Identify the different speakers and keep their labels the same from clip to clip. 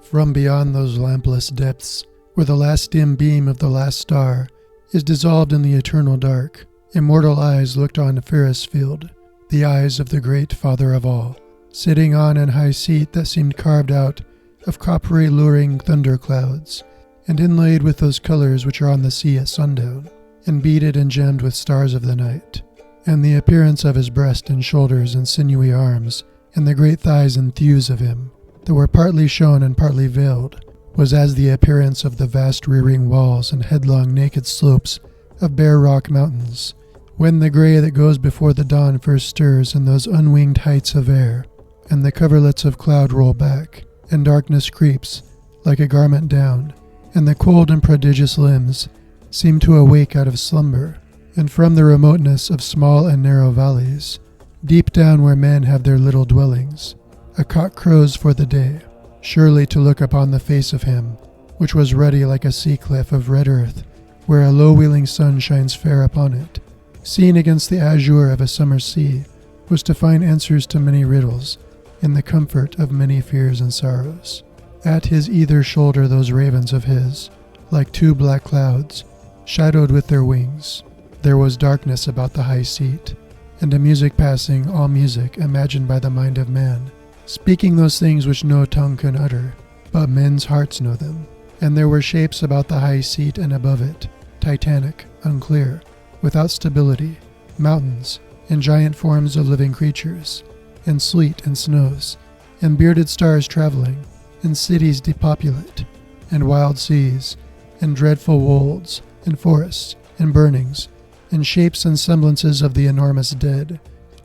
Speaker 1: From beyond those lampless depths, where the last dim beam of the last star is dissolved in the eternal dark, immortal eyes looked on Ferris Field, the eyes of the great Father of all, sitting on an high seat that seemed carved out of coppery luring thunder clouds, and inlaid with those colors which are on the sea at sundown, and beaded and gemmed with stars of the night. And the appearance of his breast and shoulders and sinewy arms, and the great thighs and thews of him, that were partly shown and partly veiled, was as the appearance of the vast rearing walls and headlong naked slopes of bare rock mountains, when the gray that goes before the dawn first stirs in those unwinged heights of air, and the coverlets of cloud roll back, and darkness creeps like a garment down, and the cold and prodigious limbs seem to awake out of slumber, and from the remoteness of small and narrow valleys, deep down where men have their little dwellings, a cock crows for the day, surely to look upon the face of him, which was ruddy like a sea cliff of red earth, where a low-wheeling sun shines fair upon it, seen against the azure of a summer sea, was to find answers to many riddles, in the comfort of many fears and sorrows. At his either shoulder those ravens of his, like two black clouds, shadowed with their wings. There was darkness about the high seat, and a music passing all music imagined by the mind of man, speaking those things which no tongue can utter, but men's hearts know them. And there were shapes about the high seat and above it, titanic, unclear, without stability, mountains, and giant forms of living creatures, and sleet and snows, and bearded stars traveling, and cities depopulate, and wild seas, and dreadful wolds, and forests, and burnings, and shapes and semblances of the enormous dead,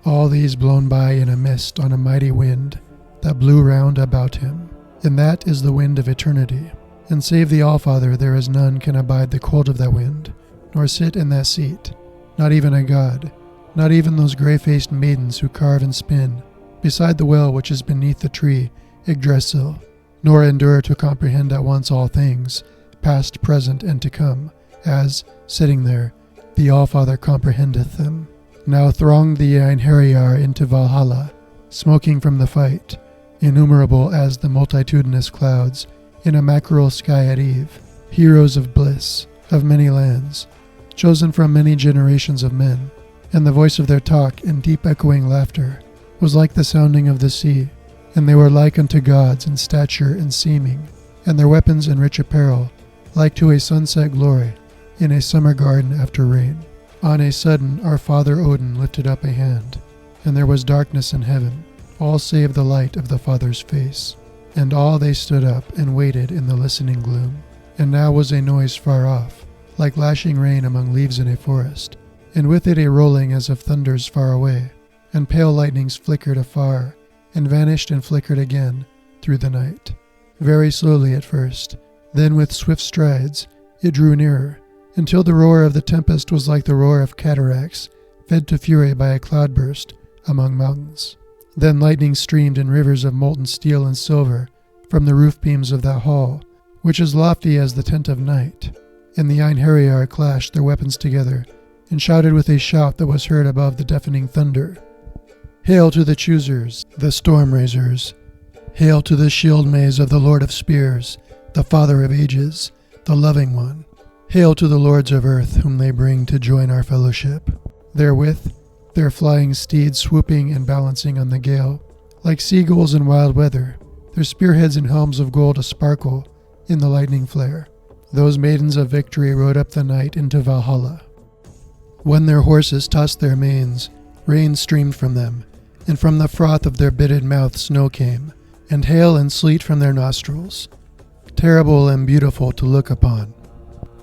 Speaker 1: all these blown by in a mist on a mighty wind that blew round about him. And that is the wind of eternity. And save the All-Father, there is none can abide the cold of that wind, nor sit in that seat, not even a god, not even those grey-faced maidens who carve and spin beside the well which is beneath the tree Yggdrasil, nor endure to comprehend at once all things, past, present, and to come, as, sitting there, the All-Father comprehendeth them. Now thronged the Einherjar into Valhalla, smoking from the fight, innumerable as the multitudinous clouds in a mackerel sky at eve, heroes of bliss, of many lands, chosen from many generations of men, and the voice of their talk and deep echoing laughter was like the sounding of the sea, and they were like unto gods in stature and seeming, and their weapons and rich apparel like to a sunset glory in a summer garden after rain. On a sudden our Father Odin lifted up a hand, and there was darkness in heaven, all save the light of the Father's face. And all they stood up and waited in the listening gloom. And now was a noise far off, like lashing rain among leaves in a forest, and with it a rolling as of thunders far away, and pale lightnings flickered afar, and vanished and flickered again through the night. Very slowly at first, then with swift strides it drew nearer, until the roar of the tempest was like the roar of cataracts fed to fury by a cloudburst among mountains. Then lightning streamed in rivers of molten steel and silver from the roof beams of that hall, which is lofty as the tent of night. And the Einherjar clashed their weapons together, and shouted with a shout that was heard above the deafening thunder. Hail to the choosers, the storm raisers! Hail to the shield maze of the Lord of Spears, the Father of Ages, the Loving One! Hail to the lords of earth whom they bring to join our fellowship! Therewith, their flying steeds swooping and balancing on the gale, like seagulls in wild weather, their spearheads and helms of gold a-sparkle in the lightning flare. Those maidens of victory rode up the night into Valhalla. When their horses tossed their manes, rain streamed from them, and from the froth of their bitted mouths snow came, and hail and sleet from their nostrils. Terrible and beautiful to look upon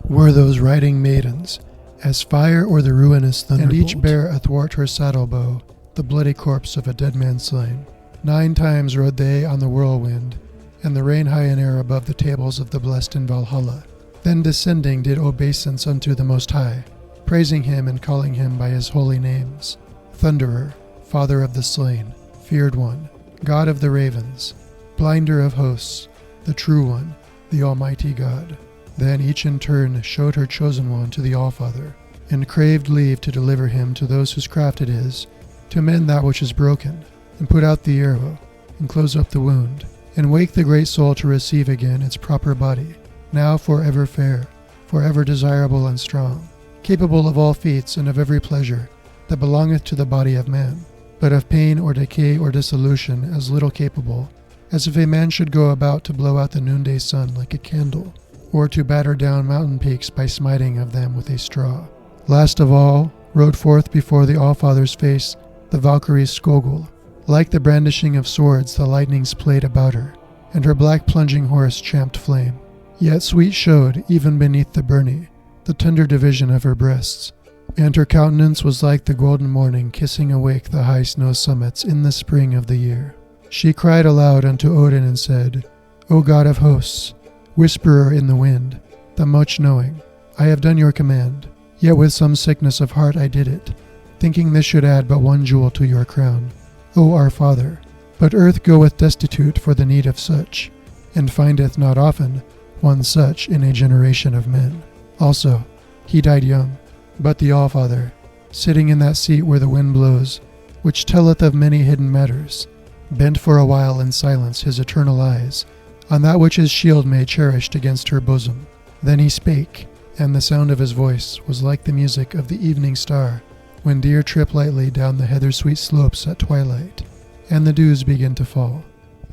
Speaker 1: were those riding maidens, as fire or the ruinous thunderbolt, and each bare athwart her saddle bow the bloody corpse of a dead man slain. 9 times rode they on the whirlwind, and the rain high in air above the tables of the blessed in Valhalla. Then descending did obeisance unto the Most High, praising him and calling him by his holy names. Thunderer, Father of the slain, Feared One, God of the ravens, Blinder of hosts, the True One, the Almighty God. Then each in turn showed her chosen one to the All-Father, and craved leave to deliver him to those whose craft it is, to mend that which is broken, and put out the arrow, and close up the wound, and wake the great soul to receive again its proper body, now forever fair, forever desirable and strong, capable of all feats and of every pleasure that belongeth to the body of man, but of pain or decay or dissolution as little capable, as if a man should go about to blow out the noonday sun like a candle, or to batter down mountain peaks by smiting of them with a straw. Last of all, rode forth before the All-Father's face the Valkyrie Skogul. Like the brandishing of swords the lightnings played about her, and her black plunging horse champed flame. Yet sweet showed, even beneath the byrnie, the tender division of her breasts, and her countenance was like the golden morning kissing awake the high snow summits in the spring of the year. She cried aloud unto Odin and said, O God of hosts, whisperer in the wind, the much knowing, I have done your command, yet with some sickness of heart I did it, thinking this should add but one jewel to your crown, O our Father. But earth goeth destitute for the need of such, and findeth not often one such in a generation of men. Also, he died young, but the All-Father, sitting in that seat where the wind blows, which telleth of many hidden matters, bent for a while in silence his eternal eyes on that which his shield may cherished against her bosom. Then he spake, and the sound of his voice was like the music of the evening star when deer trip lightly down the heather-sweet slopes at twilight, and the dews begin to fall.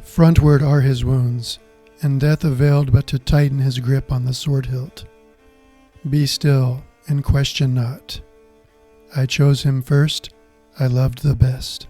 Speaker 1: Frontward are his wounds, and death availed but to tighten his grip on the sword hilt. Be still, and question not. I chose him first, I loved the best.